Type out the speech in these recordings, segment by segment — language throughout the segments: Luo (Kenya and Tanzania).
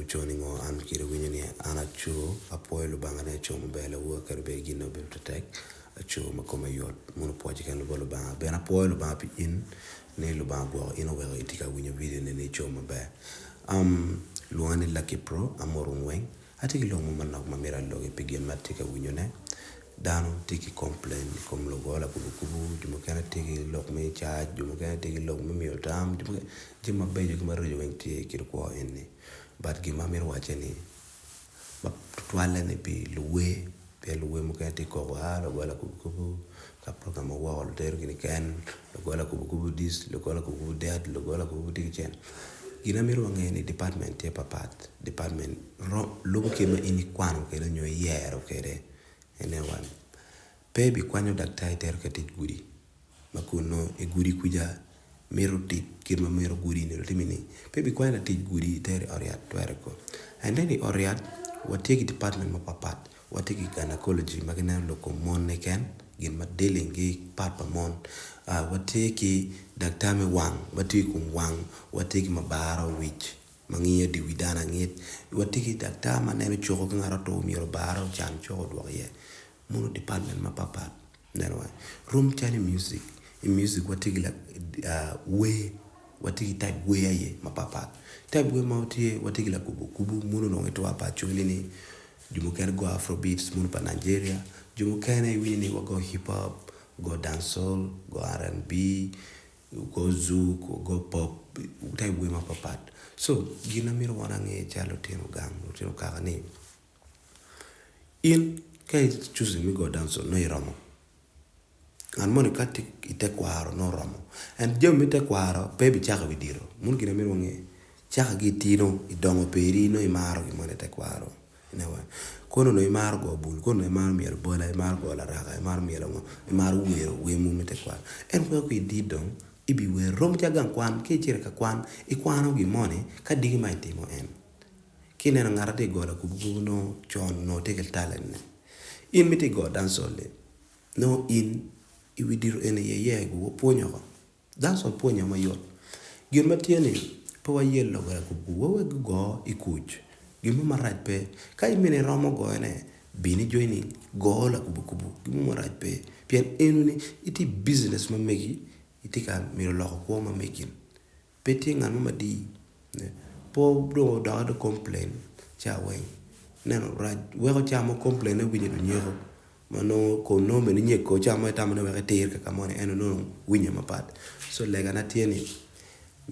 joining or an kira winning an achu a poil bangane chum bella work at begin no bill to take a chu macoma yot monopojic and boloba ben a poil bapi in ne lubango in a way tika win your video in a choma bear luani lucky pro amorun wing I take a long moment of my mirror log begin matica win your name dano tiki complain comme logo lakubukubu jumukana tiki log me charge jumukana tiki log me mio tam jima bejo kuma rojo wenti kirko eni but gima mir wacheni ba twala ne bi luwe pe luwe mukana tiki ko logo lakubukubu ka program wa wal der gini kan logo lakubukubu this logo lakubukubu that logo lakubukubu tiki chen gina mir wangeni department ya papat department logo kema ini kwano kele nyo yero kere anyone baby kwanyo daktari ter katit guri makuno e guri kuja mero tit kirma mero guri ne timini baby kwanyo tit guri ter oriat twerko and then the oriat what take department ma papat what take gynecology magana loko mon ne ken gin ma dealing gi papa mon what take daktari wang what take wang what take mabaro which mangiya di widana ngit watiki daktari manene choko ngara to miro baro chan choko do ye mono department ma papa nero room chani music in music watiki la way watiki type way ye ma papa type way mauti watiki la kubu mono no eto apa cholini jumukene go afrobeats mono pa Nigeria jumukene wini go hip hop go dancehall go R&B go zouk go pop type way ma papa so gina miro wana nge chalo tino gang tino kaka ni in kay choosing me go down so no iramo and money kati ite kwaro no ramo and jam ite kwaro baby chaka vidiro mun gina miro nge chaka gitino idongo perino imaro gi money te kwaro newa kono no imaro go bul kono imaro miel bola imaro go la raka imaro miel ngo imaro wero we mu te kwaro en ko ididong ibi we rom jagang kwan ke chire ka kwan ikwano gi money ka digi mai timo en kine na ngarate gola kubugu no chon no take talent ne in miti go dance ole no in iwidiru ene ye go ponyo ko dance on ponyo mayot gir matiene po wa yello gola kubugu we go ikuj gimu marat pe kai mine romo go ene bini joining go la kubugu gimu marat pe pien enuni iti business ma megi itika miro loko ko ma mekin peti ngan ma di po do da complain cha wen neno raj we ko cha mo complain wi ni nyero mano ko no me ni ko cha mo tam no we ter ka kamone eno no winya mapat so lega na tieni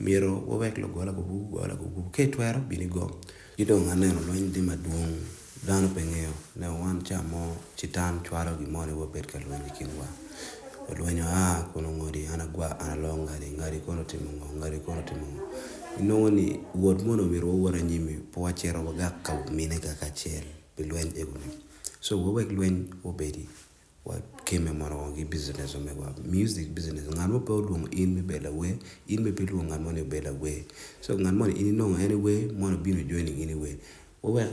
miro wo wek lo gola go ke twero bini go ido nganeno lo ndi maduong dano pengeo ne wan cha mo chitan chwaro gi mone wo pet ka lo ni kinwa Luenyo kono ngori anagwa analonga ngari kono timungo inoni word mono miro wora nyimi po wachero waga ka mine ka kachel bilwen eguni so wo wek lwen obedi wa keme maro gi business o mewa music business ngano pe odum in me bela we in me pelu ngano ne bela we so ngano in no anyway mono bino joining anyway wo wek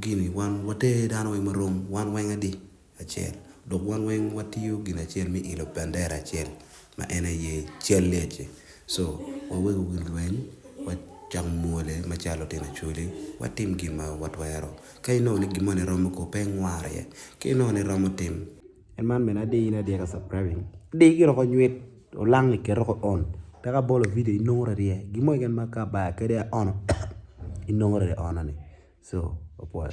gini wan wate dano e marom wan wengadi achel dog one wing what you gina chel mi ilo bandera chel ma ena ye chel leche so we will win what jang mole ma chalo tena chuli what team gima what wero kay no ni gimone romo ko pe ngware kay no ni romo team en man mena de ina de ka subscribing de giro ko nyet o lang ni kero ko on daga bolo video inongore rie gimo gen maka ba kede on inongore on ani so opoa